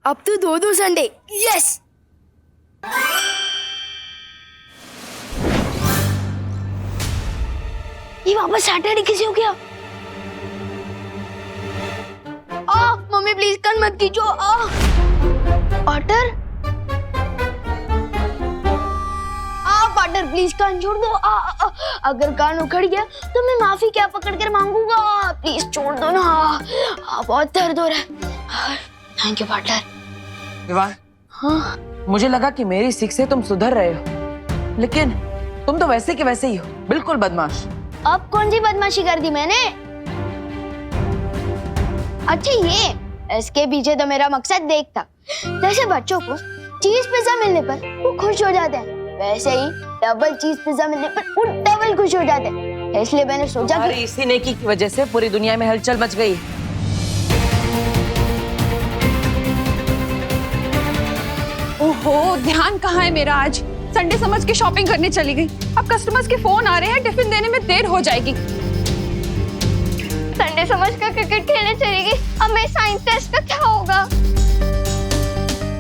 अब तो 2-2 Sunday. Yes. ये वापस सैटरडे कैसे हो गया? मम्मी प्लीज कान मत खींचो। पार्टनर पार्टनर प्लीज कान छोड़ दो। अगर कान उखड़ गया तो मैं माफी क्या पकड़ कर मांगूंगा। प्लीज छोड़ दो ना। बहुत दर्द हो रहा है। Thank you partner. विवान, हाँ मुझे लगा कि मेरी सीख से तुम सुधर रहे हो, लेकिन तुम तो वैसे के वैसे ही हो, बिल्कुल बदमाश। अब कौन सी बदमाशी कर दी मैंने? अच्छा ये इसके पीछे तो मेरा मकसद देख था। जैसे बच्चों को चीज पिज्जा मिलने पर वो खुश हो जाते हैं, वैसे ही डबल चीज पिज्जा मिलने पर वो डबल खुश हो जाते हैं। इसलिए मैंने सोचा कि इसी नेकी की वजह से पूरी दुनिया में हलचल मच गई। ओहो, ध्यान कहाँ है मेरा? आज संडे समझ के शॉपिंग करने चली गई। अब कस्टमर्स के फोन आ रहे हैं, टिफिन देने में देर हो जाएगी। संडे समझ कर क्रिकेट खेलने चली गई। अब मेरे साइंस टेस्ट का क्या होगा?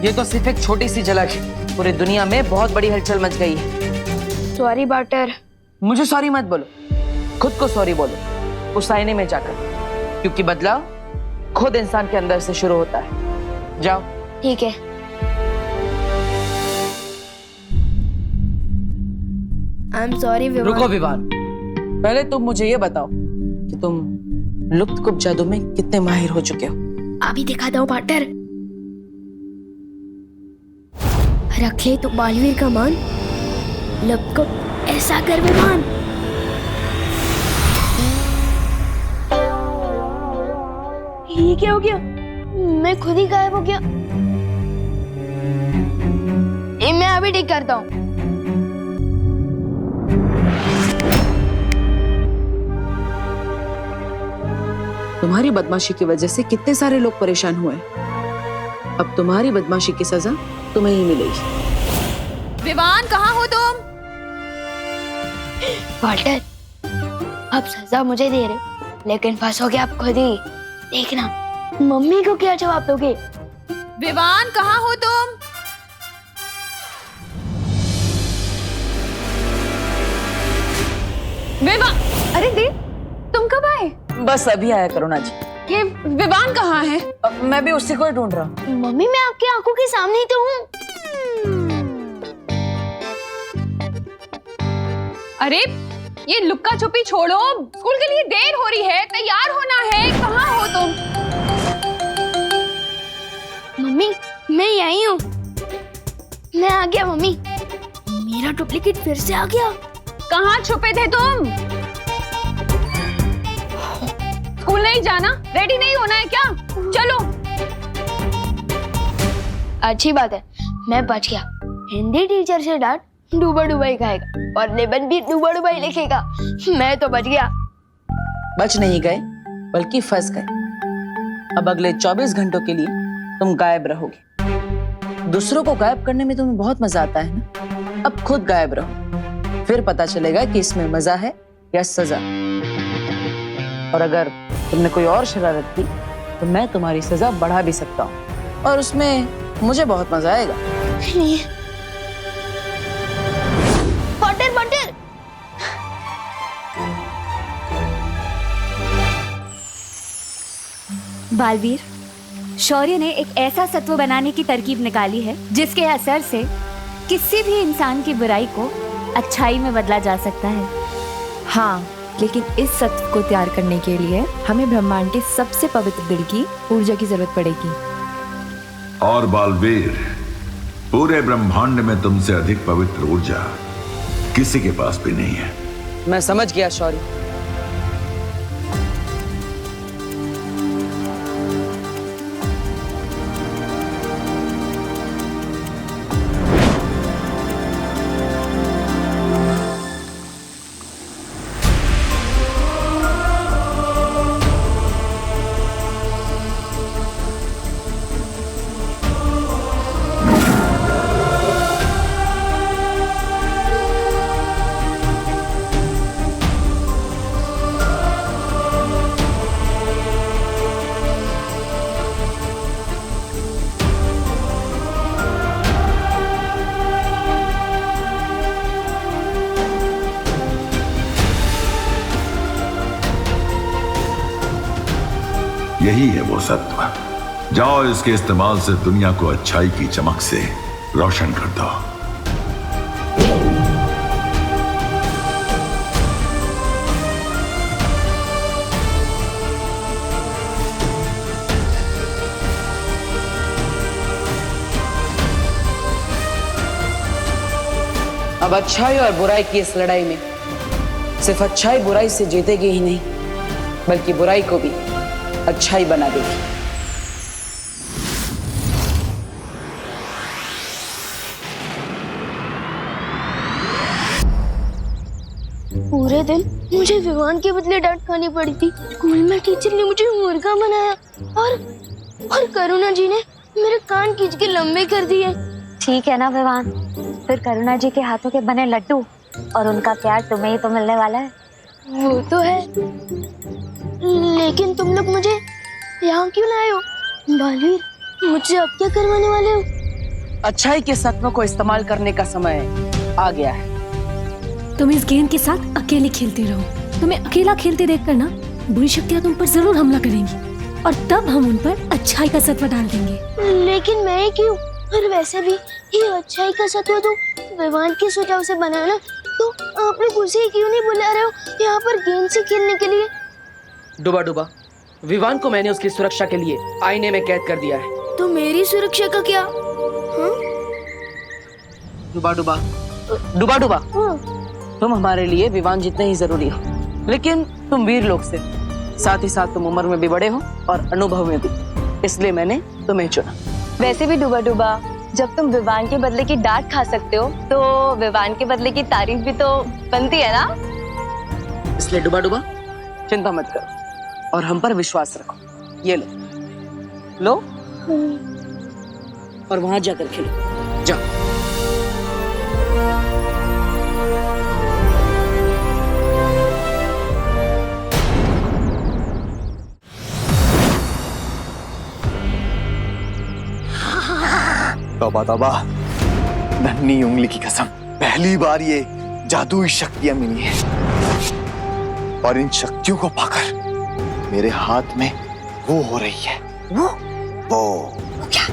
ये तो सिर्फ एक छोटी सी झलक है, पूरी दुनिया में बहुत बड़ी हलचल मच गई है। Sorry partner. मुझे सॉरी मत बोलो, खुद को सॉरी बोलो उस आईने में जाकर, क्योंकि बदलाव खुद इंसान के अंदर से शुरू होता है। जाओ। ठीक है। I am sorry Vivaan. रुको विवान, पहले तुम मुझे ये बताओ कि तुम लुप्त कुप जादू में कितने माहिर हो चुके हो? अभी दिखाता हूँ पार्टनर। रख ले तो बालवीर का मान, लुप्त कुप ऐसा कर विवान। ये क्या हो गया? मैं खुद ही गायब हो गया। ये मैं अभी ठीक करता हूँ। तुम्हारी बदमाशी की वजह से कितने सारे लोग परेशान हुए। अब तुम्हारी बदमाशी की सजा तुम्हें ही मिलेगी। विवान, कहाँ हो तुम? वाल्टर, अब सजा मुझे दे रहे, लेकिन फंसोगे आप खुद ही। देखना मम्मी को क्या जवाब दोगे। विवान, कहाँ हो तुम? विवान, अरे दी, तुम कब आए? बस अभी आया करुणा जी। ये विवान कहाँ है? मैं भी उसी को ही ढूंढ रहा हूँ। मम्मी मैं आपकी आंखों के सामने ही तो हूँ। अरे ये लुक्का छुपी छोड़ो, स्कूल के लिए देर हो रही है, तैयार होना है। कहाँ हो तुम? मम्मी मैं यही हूँ। मैं आ गया मम्मी। मेरा डुप्लीकेट फिर से आ गया। कहाँ छुपे थे तुम? स्कूल नहीं जाना? रेडी नहीं होना है क्या? चलो। अच्छी बात है, मैं बच गया। हिंदी टीचर से डांट डूबा डुबाई खाएगा और निबंध भी डूबा डुबाई लिखेगा। मैं तो बच गया। बच नहीं गए बल्कि फंस गए। अब अगले 24 घंटों के लिए तुम गायब रहोगे। दूसरों को गायब करने में तुम्हें बहुत मजा आता है ना? अब खुद गायब रहो, फिर पता चलेगा कि इसमें मजा है या सजा। और अगर तुमने कोई और शरारत की तो मैं तुम्हारी सजा बढ़ा भी सकता हूँ, और उसमें मुझे बहुत मजा आएगा। Potter Potter. बालवीर, शौर्य ने एक ऐसा सत्व बनाने की तरकीब निकाली है जिसके असर से किसी भी इंसान की बुराई को अच्छाई में बदला जा सकता है। हाँ, लेकिन इस सत्व को तैयार करने के लिए हमें ब्रह्मांड के सबसे पवित्र दिल की ऊर्जा की जरूरत पड़ेगी। और बालवीर, पूरे ब्रह्मांड में तुमसे अधिक पवित्र ऊर्जा किसी के पास भी नहीं है। मैं समझ गया शौर्य। यही है वो सत्व। जाओ इसके इस्तेमाल से दुनिया को अच्छाई की चमक से रोशन कर दो। अब अच्छाई और बुराई की इस लड़ाई में सिर्फ अच्छाई बुराई से जीतेगी ही नहीं, बल्कि बुराई को भी अच्छाई बना देगी। पूरे दिन मुझे विवान के बदले डांट खानी पड़ी थी। स्कूल में टीचर ने मुझे मुर्गा बनाया और करुणा जी ने मेरे कान खींच के लंबे कर दिए। ठीक है ना विवान, फिर करुणा जी के हाथों के बने लड्डू और उनका प्यार तुम्हें ही तो मिलने वाला है। वो तो है, लेकिन तुम लोग मुझे यहाँ क्यों लाए हो? बालवीर, मुझसे अब क्या करवाने वाले हो? अच्छाई के सत्व को इस्तेमाल करने का समय आ गया है। तुम इस गेंद के साथ अकेले खेलते रहो। तुम्हें अकेला खेलते देखकर ना बुरी शक्तियाँ तुम पर जरूर हमला करेंगी और तब हम उन पर अच्छाई का सत्व डाल देंगे। लेकिन मैं क्यों? और वैसे भी ये अच्छाई का सत्व तो विवान के सुझाव से बना ना, तो आप लोग उसे क्यों नहीं बुला रहे हो यहाँ पर गेंद से खेलने के लिए? डुबा डुबा, विवान को मैंने उसकी सुरक्षा के लिए आईने में कैद कर दिया है। तो मेरी सुरक्षा का क्या? डुबा डुबा, डुबा डुबा, तुम हमारे लिए विवान जितने ही जरूरी हो, लेकिन तुम वीर लोग से, साथ ही साथ तुम उम्र में भी बड़े हो और अनुभव में भी, इसलिए मैंने तुम्हें चुना। वैसे भी डुबा डुबा, जब तुम विवान के बदले की डांट खा सकते हो तो विवान के बदले की तारीफ भी तो बनती है ना। इसलिए डुबा डुबा, चिंता मत करो और हम पर विश्वास रखो। ये लो और वहां जाकर खेलो, जाओ। तौबा तौबा, नन्ही उंगली की कसम, पहली बार ये जादुई शक्तियां मिली हैं और इन शक्तियों को पाकर मेरे हाथ में वो हो रही है। वो क्या?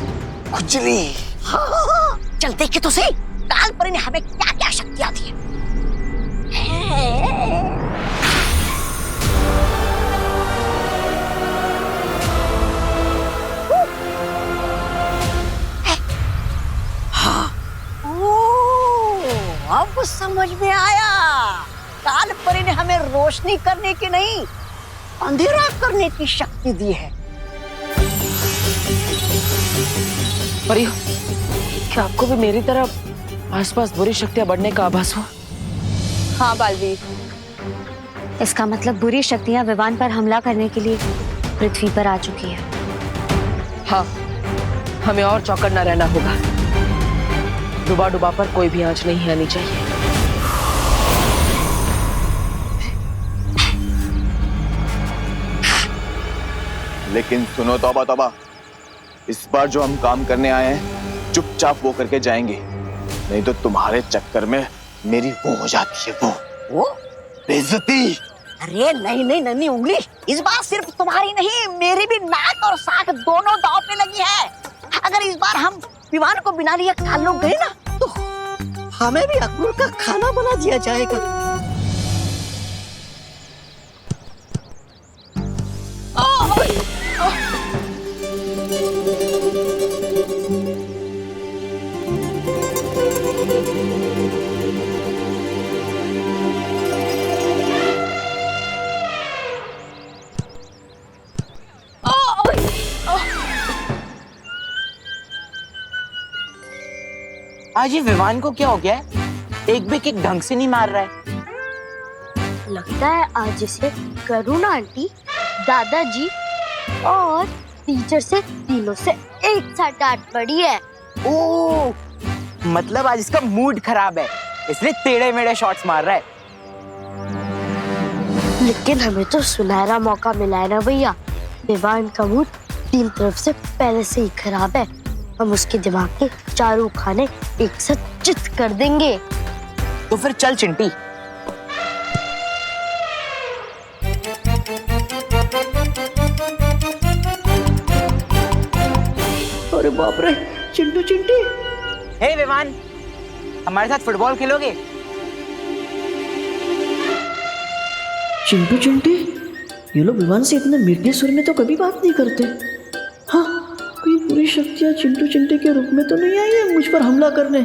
खुजली। चल देखे तो सही, काल परी ने हमें क्या क्या शक्तियां दी है। अब समझ में आया, काल परी ने हमें रोशनी करने की नहीं, अंधेरा करने की शक्ति दी है। परियो, क्या आपको भी मेरी तरह आसपास बुरी शक्तियां बढ़ने का आभास हुआ? हाँ बालवीर, इसका मतलब बुरी शक्तियाँ विवान पर हमला करने के लिए पृथ्वी पर आ चुकी है। हाँ, हमें और चौकन्ना रहना होगा। डुबा डुबा पर कोई भी आंच नहीं आनी चाहिए। लेकिन सुनो तौबा तौबा, इस बार जो हम काम करने आए हैं चुपचाप वो करके जाएंगे, नहीं तो तुम्हारे चक्कर में मेरी वो हो जाती है, वो बेइज्जती। अरे नहीं नहीं नन्ही उंगली, इस बार सिर्फ तुम्हारी नहीं, मेरी भी नाक और साख दोनों दांव पे लगी है। अगर इस बार हम विवान को बिना लिए काल लोग गए ना, तो हमें भी अक्रूर का खाना बना दिया जाएगा। आज ये विवान को क्या हो गया है? एक भी किक ढंग से नहीं मार रहा है। लगता है आज इसे करुणा आंटी, दादाजी और टीचर से तीनों से एक साथ डांट पड़ी है। ओह, मतलब आज इसका मूड खराब है, इसलिए टेढ़े मेढ़े शॉट्स मार रहा है। लेकिन हमें तो सुनहरा मौका मिला है ना भैया। विवान का मूड तीन तरफ से पहले से ही खराब है। हम उसके दिमाग के चारों खाने एक साथ चित कर देंगे। तो फिर चल चिंटी। अरे बाप रे, चिंटू चिंटी। हे विवान, हमारे साथ फुटबॉल खेलोगे? चिंटू चिंटी, ये लोग विवान से इतने मीठे सुर में तो कभी बात नहीं करते। हाँ, कोई बुरी शक्तियां चिंटू चिंटी के रूप में तो नहीं आई है मुझ पर हमला करने।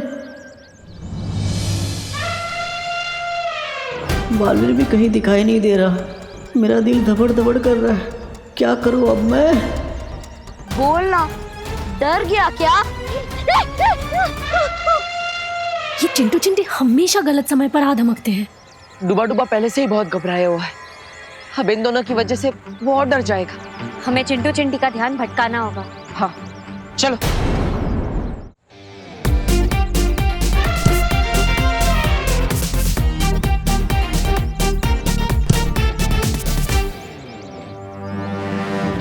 बालवीर भी कहीं दिखाई नहीं दे रहा। मेरा दिल धबड़ धबड़ कर रहा है। क्या करूं अब मैं? बोलना, डर गया क्या? ये चिंटू चिंटी हमेशा गलत समय पर आ धमकते हैं। डूबा डूबा पहले से ही बहुत घबराया हुआ है, अब इन दोनों की वजह से वो और डर जाएगा। हमें चिंटू चिंटी का ध्यान भटकाना होगा। हाँ चलो।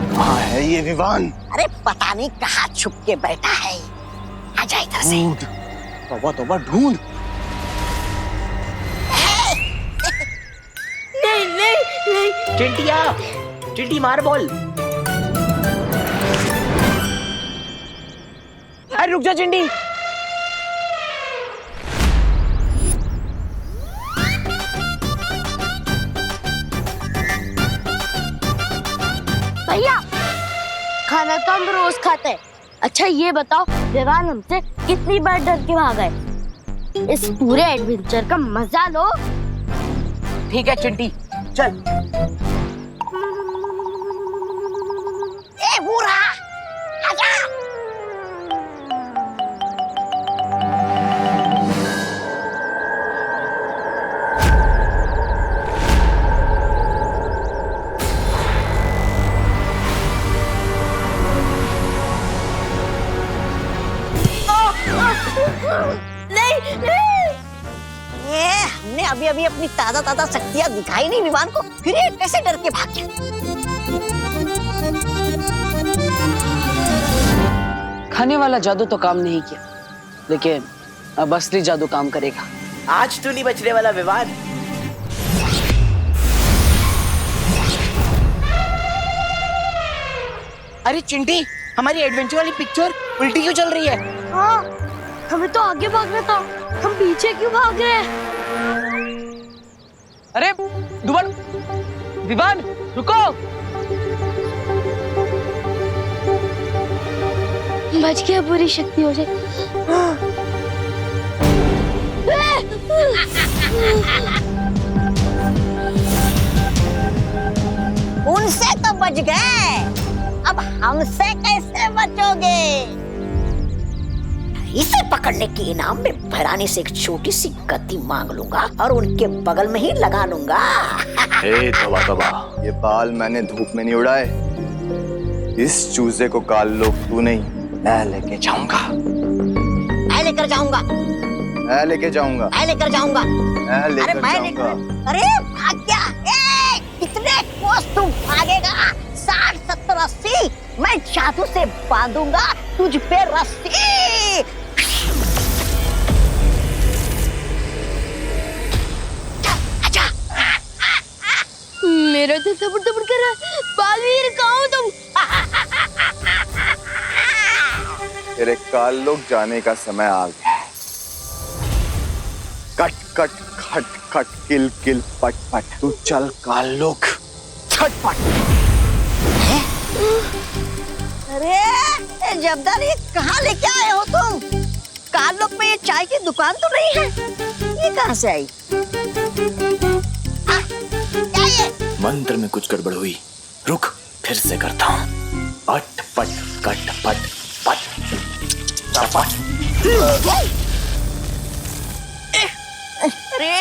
कहाँ है ये विवान? अरे पता नहीं कहाँ छुप के बैठा है। आजा इधर से। ढूंढ, तौबा तौबा ढूंढ। नहीं नहीं नहीं। चिंटिया, चिंटी मार बॉल। अरे रुक जा चिंटी। भैया, खाना तो हम रोज खाते हैं। अच्छा ये बताओ, विवान हमसे कितनी बार डर के वहां गए? इस पूरे एडवेंचर का मजा लो। ठीक है चिंटी, चल। ए बूढ़ा, आजा। नहीं नहीं। ये हमने अभी अभी अपनी ताजा ताजा शक्तियां दिखाई नहीं विवान को, फिर ये कैसे डर के भाग गया? खाने वाला जादू तो काम नहीं किया, लेकिन अब असली जादू काम करेगा। आज तो नहीं बचने वाला विवान। अरे चिंटी, हमारी एडवेंचर वाली पिक्चर उल्टी क्यों चल रही है? हाँ, हमें तो आगे भागना था, हम पीछे क्यों भाग रहे हैं? अरे दुबन, विवान रुको। बच गया बुरी शक्तियों से। उनसे तो बच गए, अब हमसे कैसे बचोगे? इसे पकड़ने के इनाम में भैरानी से एक छोटी सी गद्दी मांग लूंगा और उनके बगल में ही लगा लूंगा। तौबा तौबा, ये बाल मैंने धूप में नहीं उड़ाए। इस चूजे को काल लोग तू नहीं, मैं लेके जाऊंगा। मैं लेकर जाऊंगा। मैं लेके जाऊंगा। मैं लेकर जाऊंगा। मैं अरे लेकर मैं जाऊंगा। अरे भाग गया। ए, कितने कोस तू भागेगा? 60, 70, 80। मैं जादू से बांधूंगा तुझ पे रस्सी। आजा। मेरा दिल धबड़ धबड़ कर रहा है। बालवीर कहाँ हो तुम? तेरे काल लोग जाने का समय आ गया है। कट कट खट खट किल किल पट पट, तू चल काल लोग छटपट। अरे जबदार, ये कहाँ लेके आए हो तुम? काल लोग में ये चाय की दुकान तो नहीं है, ये कहाँ से आई? क्या ये? मंत्र में कुछ गड़बड़ हुई, रुक फिर से करता हूँ। अट पट कट पट पट चपट। अरे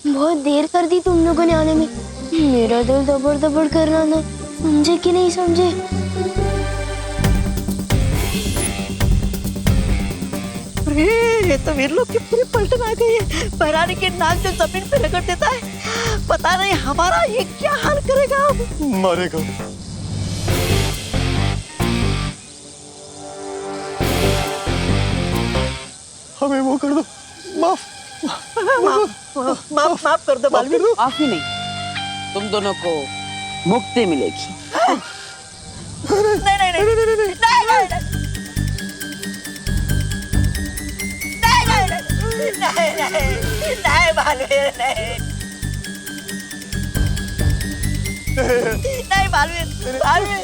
बहुत देर कर दी तुम लोगों ने आने में। मेरा दिल दबड़ दबड़ कर रहा था, समझे कि नहीं समझे? अरे ये तो वीर लोग की पूरी पलटन आ गई है। भैरानी के नाक जो जमीन पे रगड़ देता है, पता नहीं हमारा ये क्या हाल करेगा। मरेगा। हमें वो कर दो, माफ माफ कर दो बालवीर। माफी नहीं, तुम दोनों को मुक्ति मिलेगी। नहीं नहीं नहीं नहीं नहीं नहीं बालवीर, नहीं बालवीर, बालवीर।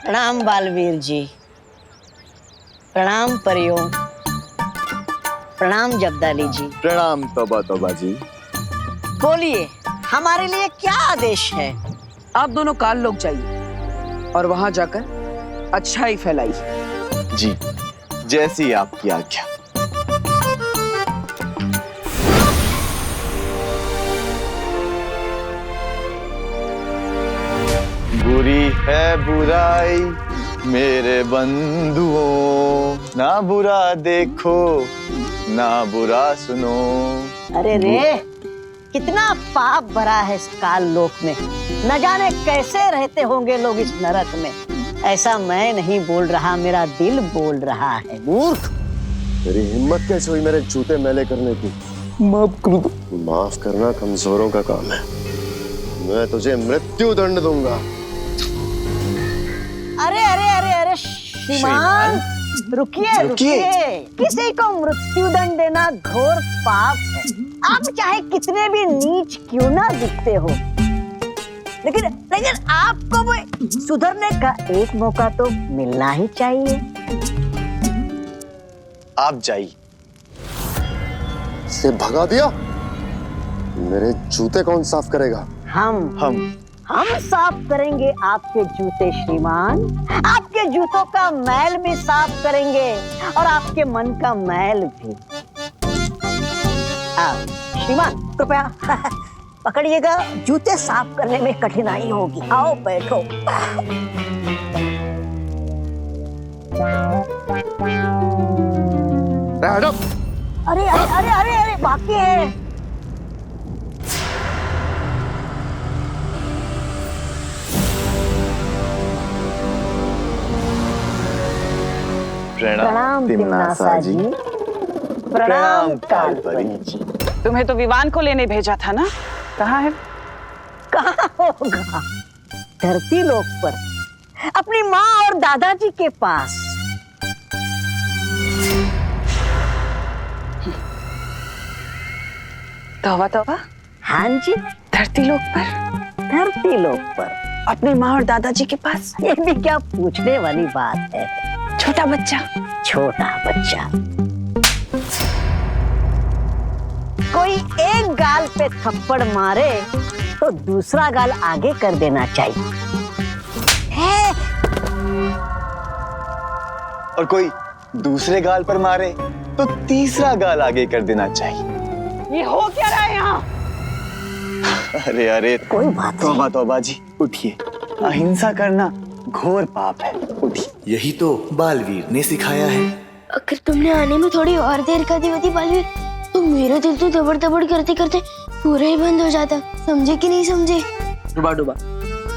प्रणाम बालवीर जी, प्रणाम परियों, प्रणाम जगदाली जी। प्रणाम तौबा तौबा जी। बोलिए हमारे लिए क्या आदेश है? आप दोनों काल लोग जाइए और वहां जाकर अच्छाई फैलाइए। जी, जैसी आपकी आज्ञा। बुरी है बुराई मेरे बंधुओं, ना बुरा देखो ना बुरा सुनो। अरे रे, कितना पाप भरा है इस काल लोक में, न जाने कैसे रहते होंगे लोग इस नरक में। ऐसा मैं नहीं बोल रहा, मेरा दिल बोल रहा है। मूर्ख, तेरी हिम्मत कैसे हुई मेरे जूते मैले करने की? माफ कर दो। माफ करना कमजोरों का काम है, मैं तुझे मृत्यु दंड दूंगा। अरे अरे अरे अरे श्रीमान, रुकिए रुकिए। किसी को मृत्यु दंड देना घोर पाप है। आप चाहे कितने भी नीच क्यों ना दिखते हो, लेकिन आपको भी सुधरने का एक मौका तो मिलना ही चाहिए। आप जाइए। से भगा दिया, मेरे जूते कौन साफ करेगा? हम साफ करेंगे आपके जूते श्रीमान। आपके जूतों का मैल भी साफ करेंगे और आपके मन का मैल भी। श्रीमान कृपया पकड़िएगा, जूते साफ करने में कठिनाई होगी। आओ बैठो। अरे अरे अरे अरे अरे बाकी है। प्रणाम तिम्नासा जी। प्रणाम कालपरी जी। तुम्हें तो विवान को लेने भेजा था ना, कहाँ है? कहाँ होगा, धरती लोक पर, अपनी माँ और दादाजी के पास। तौबा तौबा। हाँ जी, धरती लोक पर? धरती लोक पर अपने माँ और दादाजी के पास? ये भी क्या पूछने वाली बात है। छोटा बच्चा। छोटा बच्चा। कोई एक गाल पे थप्पड़ मारे तो दूसरा गाल आगे कर देना चाहिए। और कोई दूसरे गाल पर मारे तो तीसरा गाल आगे कर देना चाहिए। ये हो क्या रहा है यहाँ? अरे अरे कोई बात नहीं। तौबा तौबा जी, उठिए। अहिंसा करना घोर पाप है, उठिए। यही तो बालवीर ने सिखाया है। अगर तुमने आने में थोड़ी और देर कर दी होती बालवीर, तो मेरा दिल तो दबड़ दबड़ करते करते पूरा ही बंद हो जाता। समझे कि नहीं समझे? डुबा डुबा,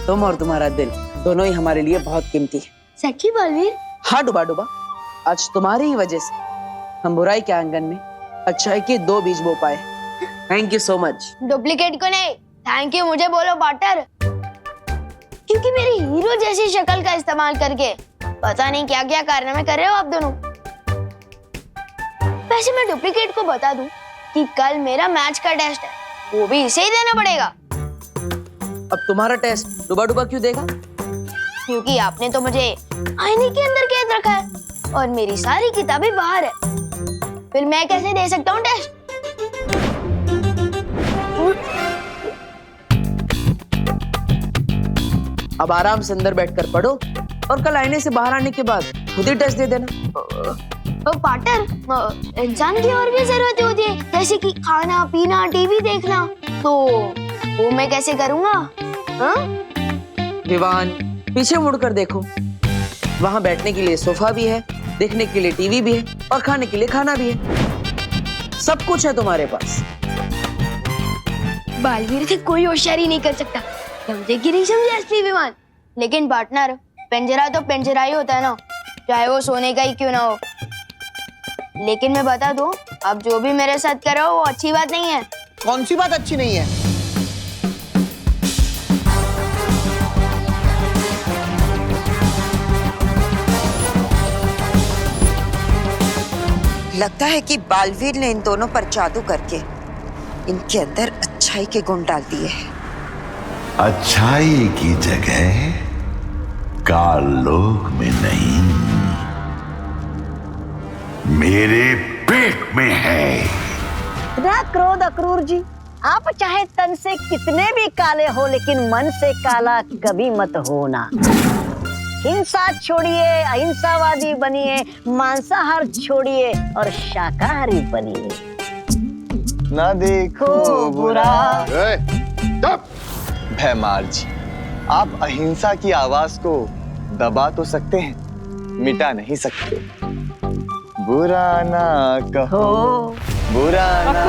तुम और तुम्हारा दिल दोनों ही हमारे लिए बहुत कीमती है। सच्ची बालवीर? हाँ डुबा डुबा, आज तुम्हारी ही वजह से हम बुराई के आंगन में अच्छाई के 2 बीज बो पाए। Thank you so much. Duplicate को नहीं, थैंक यू मुझे बोलो पार्टनर, क्योंकि मेरी हीरो जैसी शक्ल का इस्तेमाल करके पता नहीं क्या क्या कारनामे कर रहे हो आप दोनों। वैसे मैं डुप्लीकेट को बता दूं कि कल मेरा मैच का टेस्ट है, वो भी इसे ही देना पड़ेगा। अब तुम्हारा टेस्ट डुबा डुबा क्यों देगा? क्योंकि आपने तो मुझे आईने के अंदर कैद रखा है और मेरी सारी किताबें बाहर है, फिर मैं कैसे दे सकता हूँ टेस्ट? अब आराम से अंदर बैठकर पढ़ो और कल आईने से बाहर आने के बाद खुद ही टेस्ट दे देना। पार्टनर, इंसान की और भी जरूरतें होती है, जैसे कि खाना पीना, टीवी देखना, तो वो मैं कैसे करूँगा? हाँ? विवान, पीछे मुड़कर देखो, वहाँ बैठने के लिए सोफा भी है, देखने के लिए टीवी भी है और खाने के लिए खाना भी है। सब कुछ है तुम्हारे पास। बालवीर से कोई होशियारी नहीं कर सकता, समझे कि नहीं समझे असली विमान। लेकिन पार्टनर, पिंजरा तो पिंजरा ही होता है ना, चाहे वो सोने का ही क्यों ना हो। लेकिन मैं बता दूं, अब जो भी मेरे साथ कर रहे हो वो अच्छी बात नहीं है। कौन सी बात अच्छी नहीं है? लगता है कि बालवीर ने इन दोनों पर जादू करके इनके अंदर अच्छाई के गुण डाल दिए हैं। अच्छाई की जगह काल लोक में नहीं, मेरे पेट में है। ना क्रोध अक्रूर जी, आप चाहे तन से कितने भी काले हो, लेकिन मन से काला कभी मत होना। हिंसा छोड़िए, अहिंसावादी बनिए, मांसाहार छोड़िए और शाकाहारी बनिए। ना देखो बुरा। भैमार जी, आप अहिंसा की आवाज को दबा तो सकते हैं, मिटा नहीं सकते। बुरा ना कहो, बुरा ना।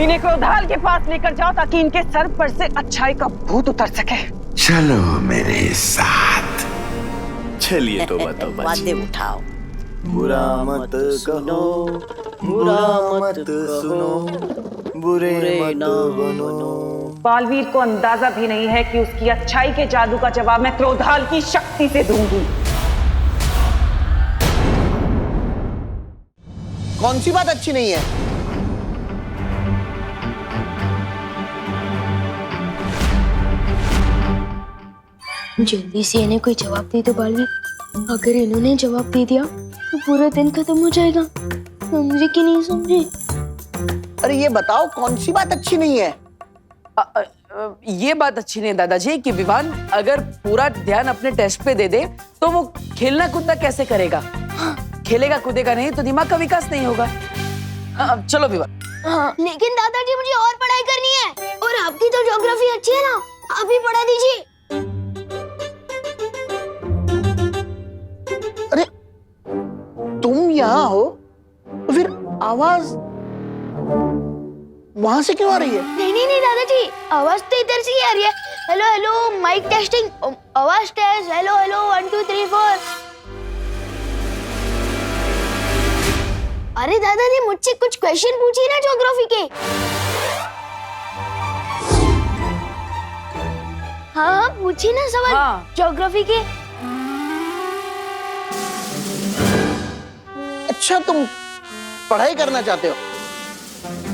इन्हें क्रोधाल के पास लेकर जाओ ताकि इनके सर पर से अच्छाई का भूत उतर सके। चलो मेरे साथ। चलिए तो बताओ बातें उठाओ। बुरा मत कहो, बुरा मत सुनो, बुरे मत बनो। बालवीर को अंदाजा भी नहीं है कि उसकी अच्छाई के जादू का जवाब मैं क्रोधाल की शक्ति से दूंगी। कौन सी बात अच्छी नहीं है? जल्दी से इन्हें कोई जवाब दे दो बालवीर। अगर इन्होंने जवाब दे दिया तो पूरा दिन खत्म हो जाएगा, समझे कि नहीं समझे? अरे ये बताओ, कौन सी बात अच्छी नहीं है? ये बात अच्छी नहीं दादाजी कि विवान अगर पूरा ध्यान अपने टेस्ट पे दे दे तो वो खेलना कूदना कैसे करेगा? खेलेगा कूदेगा नहीं तो दिमाग का विकास नहीं होगा। चलो विवान। हाँ, लेकिन दादाजी मुझे और पढ़ाई करनी है, और आपकी तो ज्योग्राफी अच्छी है ना, आप ही पढ़ा दीजिए। अरे तुम यहाँ हो तो फिर आवाज वहां से क्यों आ रही है? नहीं दादाजी, आवाज तो इधर से ही आ रही है। हेलो हेलो, माइक टेस्टिंग, आवाज टेस्ट, हेलो हेलो 1 2 3 4। अरे दादाजी, मुझसे कुछ क्वेश्चन पूछिए ना ज्योग्राफी के। हाँ पूछिए ना सवाल। हाँ। ज्योग्राफी के। अच्छा, तुम पढ़ाई करना चाहते हो,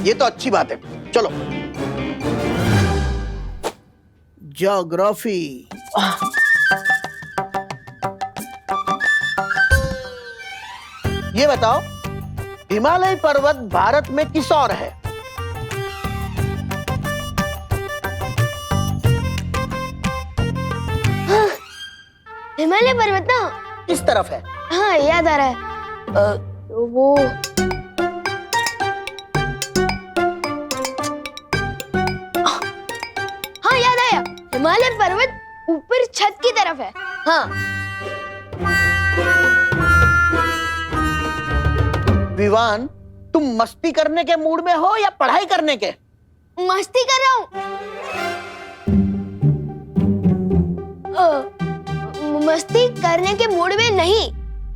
ये तो अच्छी बात है। चलो ज्योग्राफी। ये बताओ, हिमालय पर्वत भारत में किस ओर है? हाँ, हिमालय पर्वत ना किस तरफ है? हाँ याद आ रहा है। तो वो हाँ याद आया, हिमालय पर्वत ऊपर छत की तरफ है। हाँ। विवान, तुम मस्ती करने के मूड में हो या पढ़ाई करने के? मस्ती कर रहा हूँ। मस्ती करने के मूड में नहीं,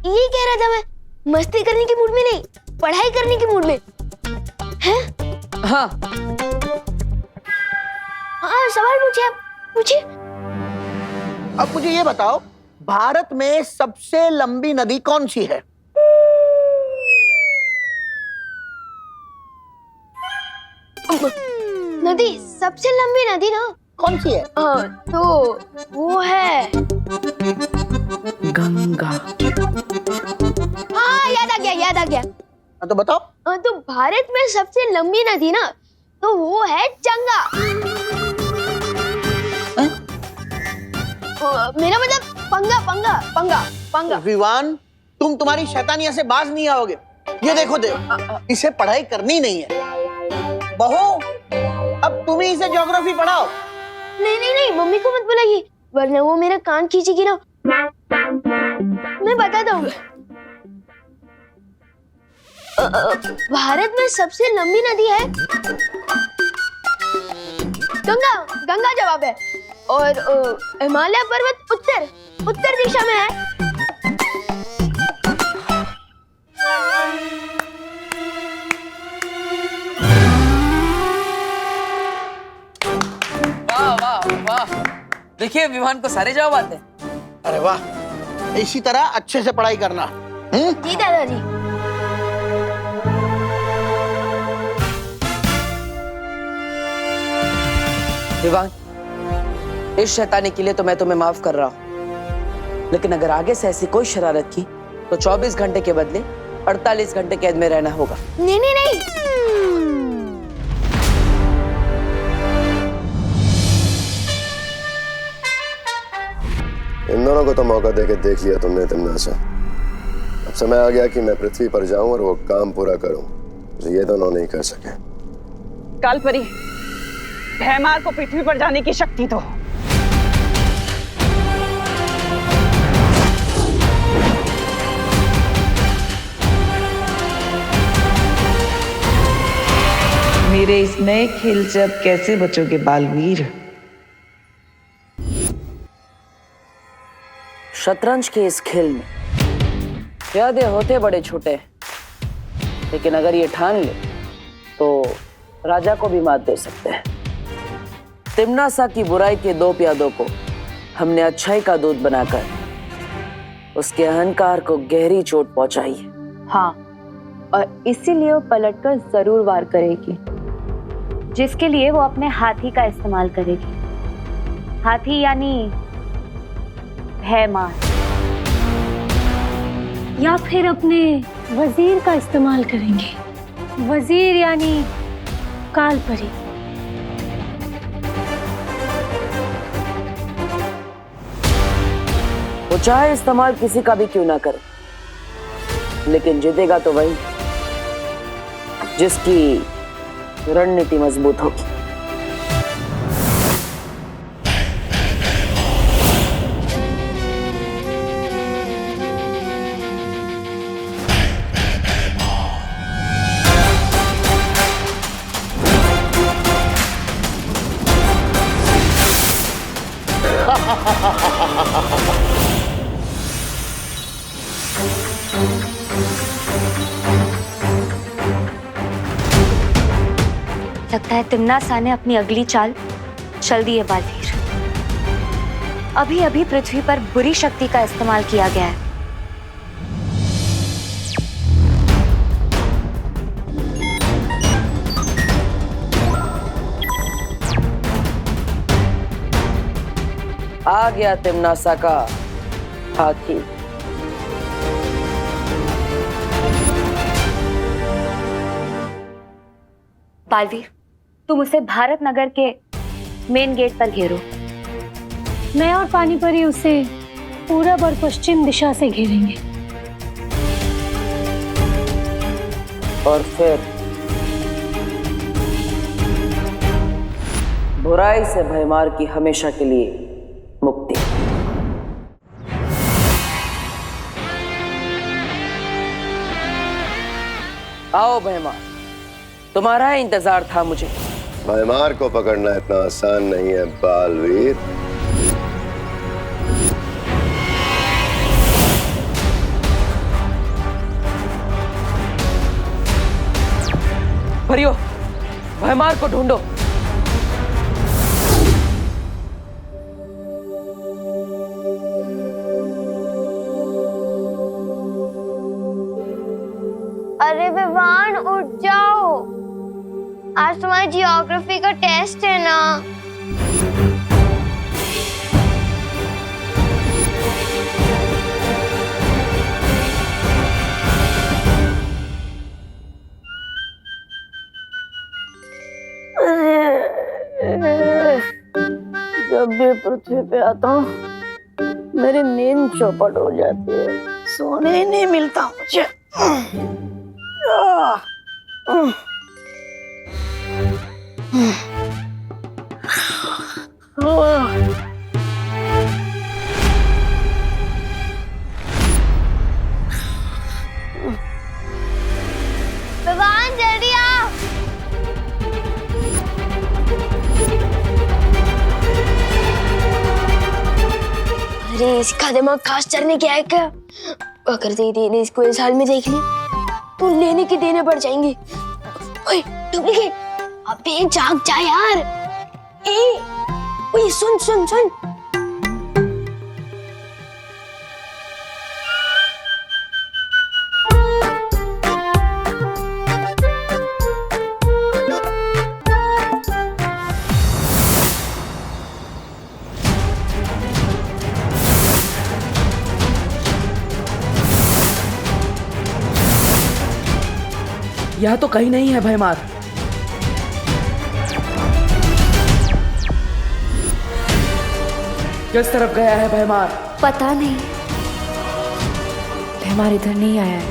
ये कह रहा था मैं। मस्ती करने के मूड में नहीं, पढ़ाई करने के मूड में। हैं? हाँ हाँ, सवाल पूछिए, आप पूछिए। अब मुझे ये बताओ, भारत में सबसे लंबी नदी कौन सी है? नदी, सबसे लंबी नदी ना कौन सी है? तो वो है गंगा। हाँ याद आ गया। तो बताओ। तो भारत में सबसे लंबी नदी ना, तो वो है गंगा। मेरा मतलब पंगा। विवान, तुम तुम्हारी शैतानिया से बाज नहीं आओगे। ये देखो इसे पढ़ाई करनी नहीं है। बहू, अब तुम ही इसे ज्योग्राफी पढ़ाओ। नहीं नहीं नहीं, मम्मी को मत बुलाइए वरना वो मेरा कान खींचेगी ना। मैं बताता हूँ। भारत में सबसे लंबी नदी है गंगा। गंगा जवाब है। और हिमालय पर्वत उत्तर दिशा में है। वाह वाह वाह, देखिए विवान को सारे जवाब आते हैं। अरे वाह, इसी तरह अच्छे से पढ़ाई करना। जी दादाजी। विवान, इस शैतानी के लिए तो मैं तुम्हें माफ कर रहा हूं, लेकिन अगर आगे से ऐसी कोई शरारत की तो 24 घंटे के बदले 48 घंटे कैद में रहना होगा। नहीं नहीं नहीं। इन दोनों को तो मौका देके देख लिया तुमने तिमनासा। अब समय आ गया कि मैं पृथ्वी पर जाऊं और वो काम पूरा करूं जो ये दोनों नहीं कर सके। कालपरी, भैमार को पृथ्वी पर जाने की शक्ति दो। मेरे इस नए खेल से अब कैसे बचोगे बालवीर? शतरंज के इस खेल में प्यादे होते बड़े छोटे, लेकिन अगर ये ठान ले तो राजा को भी मात दे सकते हैं। तिमनासा की बुराई के 2 प्यादों को हमने अच्छाई का दूत बनाकर उसके अहंकार को गहरी चोट पहुंचाई है। हाँ, और इसीलिए वो पलटकर जरूर वार करेगी, जिसके लिए वो अपने हाथी का इस्तेमाल करेगी। हाथी यानी भैमार, या फिर अपने वजीर का इस्तेमाल करेंगे। वजीर यानी कालपरी। वो चाहे इस्तेमाल किसी का भी क्यों ना करे, लेकिन जीतेगा तो वही जिसकी रणनीति मजबूत होगी। लगता है तिमनासा ने अपनी अगली चाल चल दी है बालवीर। अभी अभी पृथ्वी पर बुरी शक्ति का इस्तेमाल किया गया है। आ गया तिमनासा का हाथी। बालवीर, तुम उसे भारत नगर के मेन गेट पर घेरो। मैं और पानीपरी उसे पूरब और पश्चिम दिशा से घेरेंगे। और फिर बुराई से भयमार की हमेशा के लिए मुक्ति। आओ भयमार, तुम्हारा इंतजार था मुझे। भयमार को पकड़ना इतना आसान नहीं है बालवीर। भरियो, भयमार को ढूंढो। अरे विवान, उठ जाओ, आज तुम्हारी जियोग्राफी का टेस्ट है ना। जब भी पृथ्वी पे आता हूँ मेरी नींद चौपट हो जाती है, सोने ही नहीं मिलता मुझे। विवान जल्दी आओ। अरे इसका दिमाग खास चढ़ने क्या है क्या? अगर दीदी ने इसको इस हाल में देख लिया तो लेने के देने पड़ जाएंगे। ओए डुप्लीकेट, अबे जाग जा यार। ओए सुन सुन सुन। यह तो कहीं नहीं है भयमार। किस तरफ गया है भयमार? पता नहीं। भयमार इधर नहीं आया है।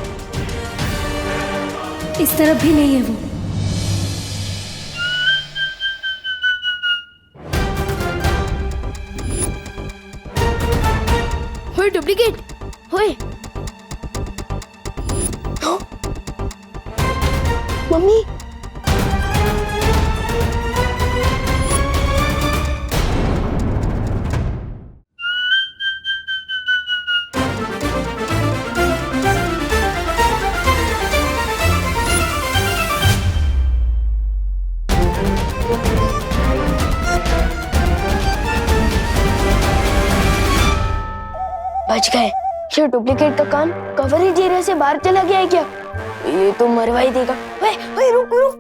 इस तरफ भी नहीं है वो। होए डुप्लीकेट, होए। मम्मी बच गए। ये डुप्लीकेट का कान कवरेज एरिया से बाहर चला गया है क्या? ये तो मरवा ही देगा। ओए ओए रुक रुक।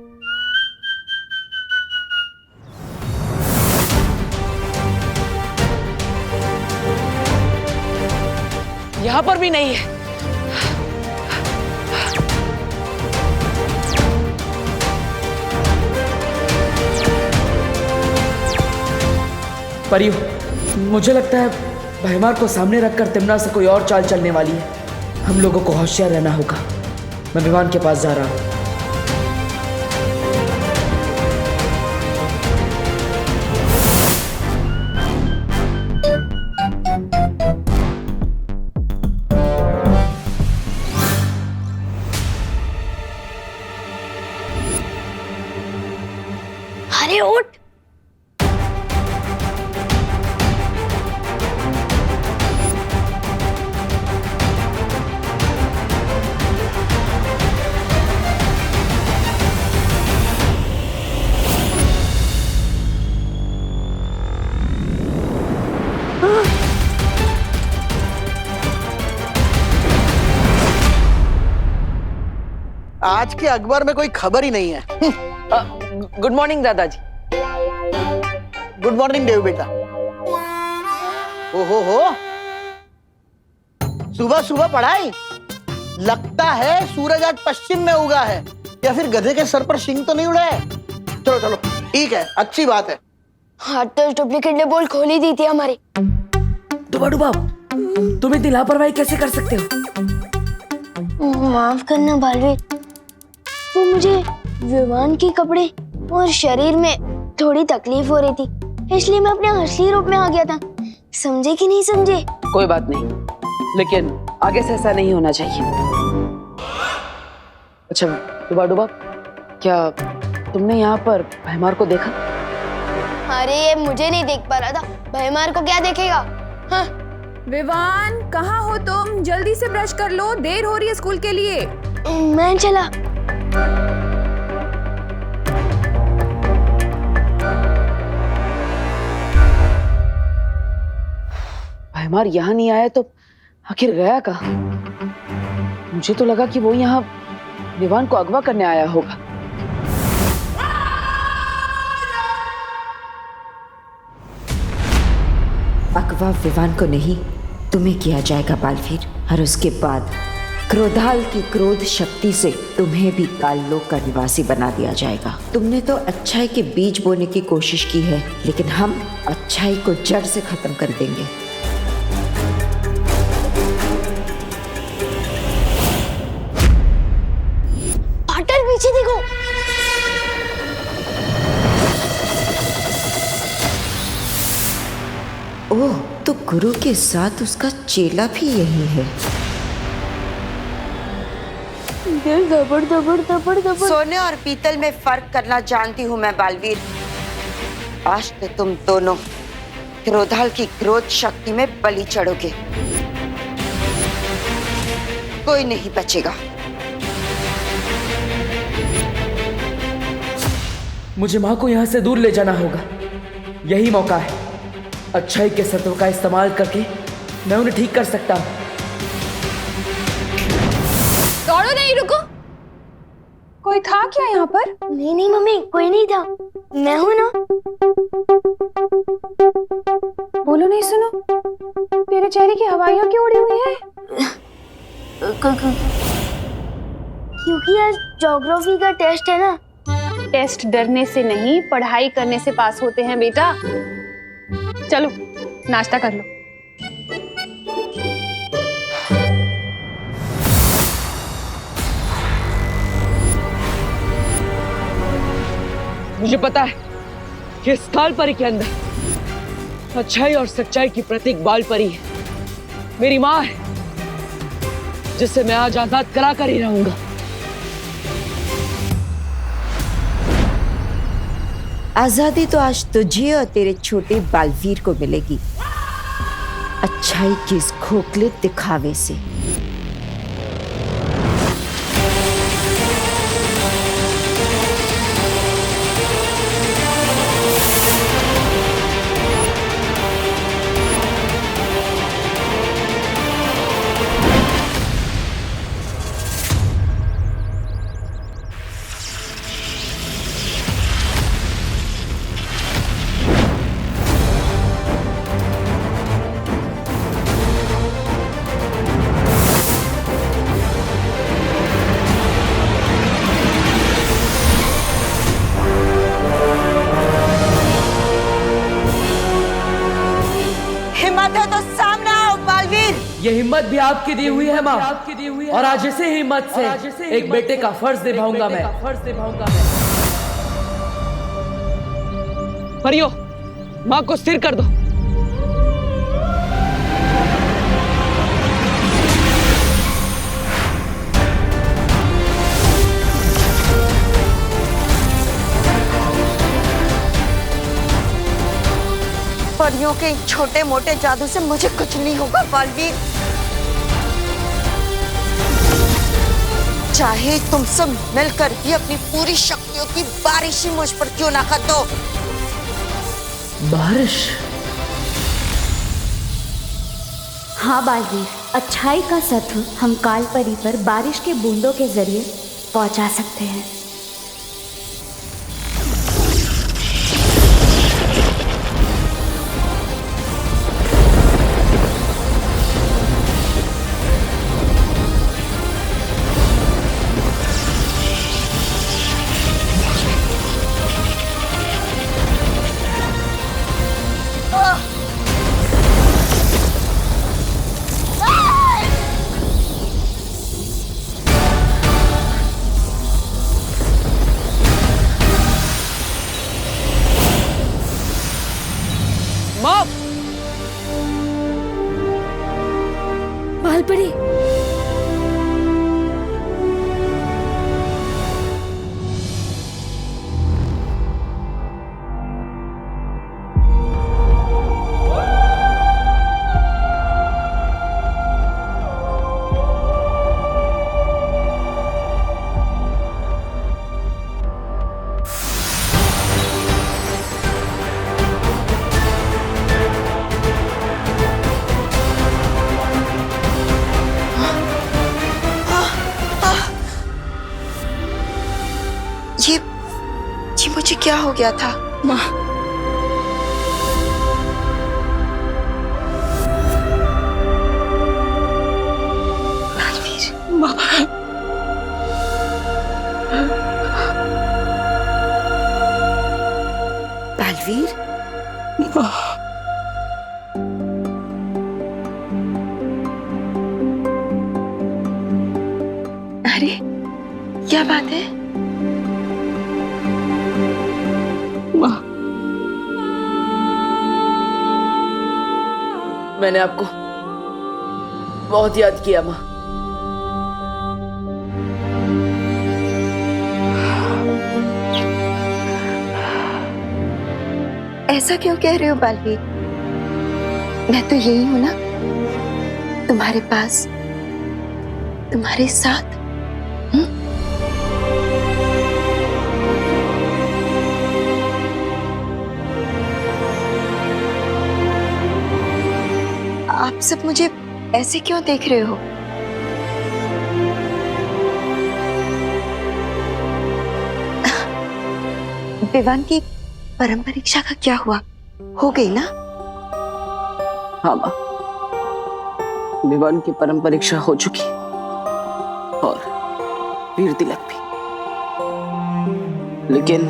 यहाँ पर भी नहीं है। परियो, मुझे लगता है भयमार को सामने रखकर तिमना से कोई और चाल चलने वाली है। हम लोगों को होशियार रहना होगा। मैं विवान के पास जा रहा हूं। अरे उठ। आज के अखबार में कोई खबर ही नहीं है। गुड मॉर्निंग दादाजी। गुड मॉर्निंग देव बेटा। हो सुबह सुबह पढ़ाई। लगता है सूरज आज पश्चिम में उगा है, या फिर गधे के सर पर शिंग तो नहीं उड़ा है। चलो चलो ठीक है, अच्छी बात है। हाँ तो डुप्लीकेट ने बोल खोल ही दी थी हमारी। डुबा डुबा, तुम इतनी लापरवाही कैसे कर सकते हो? माफ करना बालवीर, वो मुझे विवान के कपड़े और शरीर में थोड़ी तकलीफ हो रही थी, इसलिए मैं अपने असली रूप में आ गया था। समझे कि नहीं समझे? कोई बात नहीं, लेकिन आगे से ऐसा नहीं होना चाहिए। अच्छा डुबा डुबा, क्या तुमने यहाँ पर भयमार को देखा? अरे ये मुझे नहीं देख पा रहा था, भयमार को क्या देखेगा? हाँ। विवान कहाँ हो तुम? जल्दी से ब्रश कर लो, देर हो रही है स्कूल के लिए। मैं चला। भयमार यहाँ नहीं आया तो आखिर गया कहाँ? मुझे तो लगा कि वो यहाँ विवान को अगवा करने आया होगा। अगवा विवान को नहीं, तुम्हें किया जाएगा बालवीर, और उसके बाद क्रोधाल की क्रोध शक्ति से तुम्हें भी काललोक का निवासी बना दिया जाएगा। तुमने तो अच्छाई के बीज बोने की कोशिश की है, लेकिन हम अच्छाई को जड़ से खत्म कर देंगे। ओह, तो गुरु के साथ उसका चेला भी यही है। दिल दबड़ दबड़ दबड़ दबड़। सोने और पीतल में फर्क करना जानती हूँ मैं बालवीर। आज तो तुम दोनों क्रोधाल की क्रोध शक्ति में बलि चढ़ोगे। कोई नहीं बचेगा। मुझे माँ को यहाँ से दूर ले जाना होगा। यही मौका है। अच्छाई के सत्व का इस्तेमाल करके मैं उन्हें ठीक कर सकता हूँ। दौड़ो नहीं, रुको। कोई था क्या यहाँ पर? नहीं नहीं मम्मी, कोई नहीं था, मैं हूं ना। बोलो नहीं, सुनो। तेरे चेहरे की हवाइयाँ क्यों उड़ी हुई है? क्योंकि आज ज्योग्राफी का टेस्ट है ना। टेस्ट डरने से नहीं, पढ़ाई करने से पास होते हैं बेटा। चलो नाश्ता कर लो। मुझे पता है कि इस काल परी के अंदर अच्छाई और सच्चाई की प्रतीक बाल परी है। मेरी माँ है, जिसे मैं आज आजाद करा कर ही रहूंगा। आजादी तो आज तुझे और तेरे छोटे बालवीर को मिलेगी, अच्छाई के इस खोखले दिखावे से। ये हिम्मत भी आपकी दी हुई है माँ, और आज इसी हिम्मत से एक बेटे का फर्ज निभाऊंगा मैं। परियो, माँ को स्थिर कर दो। परियों के छोटे मोटे जादू से मुझे कुछ नहीं होगा बालवीर। चाहे तुम सब मिलकर भी अपनी पूरी शक्तियों की बारिश ही मुझ पर क्यों ना कर दो। बारिश? हाँ बालवीर, अच्छाई का सत्व हम काल परी पर बारिश के बूंदों के जरिए पहुंचा सकते हैं। बालपरी, ये मुझे क्या हो गया था? माँ, बालवीर, अरे क्या बात है? मैंने आपको बहुत याद किया माँ। ऐसा क्यों कह रहे हो बालवीर? मैं तो यही हूं ना, तुम्हारे पास, तुम्हारे साथ। आप सब मुझे ऐसे क्यों देख रहे हो? विवान की परम परीक्षा का क्या हुआ? हो गई ना? हाँ माँ, विवान की परम परीक्षा हो चुकी और वीर तिलक भी। लेकिन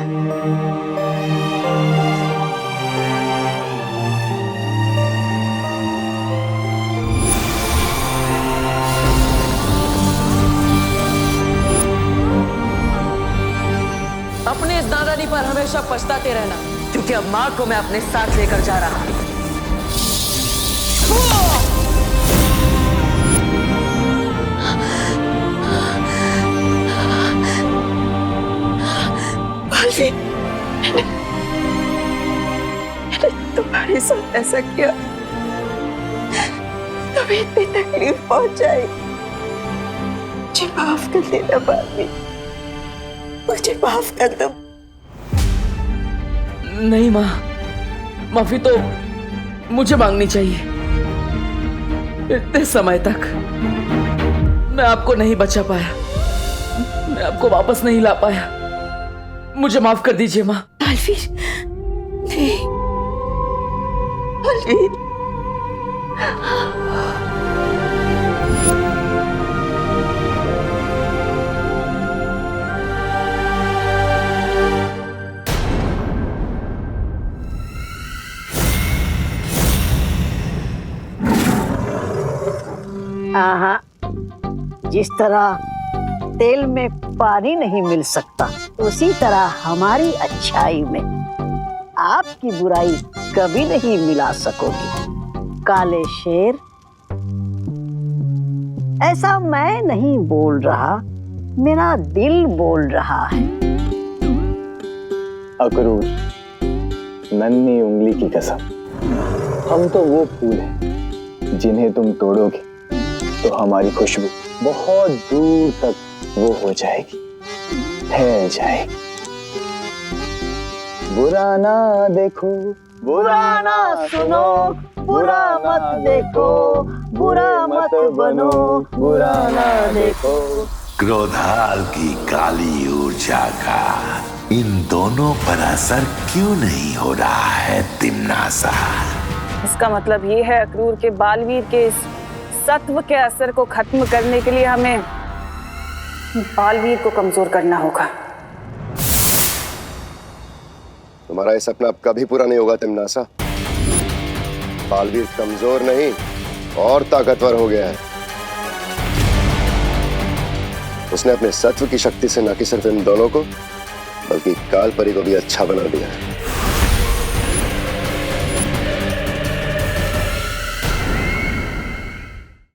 अपने इस नादानी पर हमेशा पछताते रहना, क्योंकि अब माँ को मैं अपने साथ लेकर जा रहा हूँ। मैंने तुम्हारे साथ ऐसा किया, तुम्हें इतनी तकलीफ पहुंचाई। मुझे माफ कर देना बालवीर, मुझे माफ कर दो। नहीं माँ, माफी तो मुझे मांगनी चाहिए। इतने समय तक मैं आपको नहीं बचा पाया, मैं आपको वापस नहीं ला पाया। मुझे माफ कर दीजिए माँ। बालवीर, नहीं बालवीर। हाँ, जिस तरह तेल में पानी नहीं मिल सकता, उसी तरह हमारी अच्छाई में आपकी बुराई कभी नहीं मिला सकोगी। काले शेर, ऐसा मैं नहीं बोल रहा, मेरा दिल बोल रहा है। अक्रूर, नन्ही उंगली की कसम, हम तो वो फूल हैं जिन्हें तुम तोड़ोगे तो हमारी खुशबू बहुत दूर तक वो हो जाएगी, फैल जाएगी। बुरा ना देखो, बुरा ना सुनो, बुरा मत देखो, बुरा मत बनो, बुरा ना देखो। क्रोधाल की काली ऊर्जा का इन दोनों पर असर क्यों नहीं हो रहा है तिम्नासा? इसका मतलब ये है अक्रूर के बालवीर के इस सत्व के असर को खत्म करने के लिए हमें बालवीर को कमजोर करना होगा। तुम्हारा ये सपना अब कभी पूरा नहीं होगा तिम्नासा। बालवीर कमजोर नहीं और ताकतवर हो गया है। उसने अपने सत्व की शक्ति से न कि सिर्फ इन दोनों को, बल्कि काल परी को भी अच्छा बना दिया है।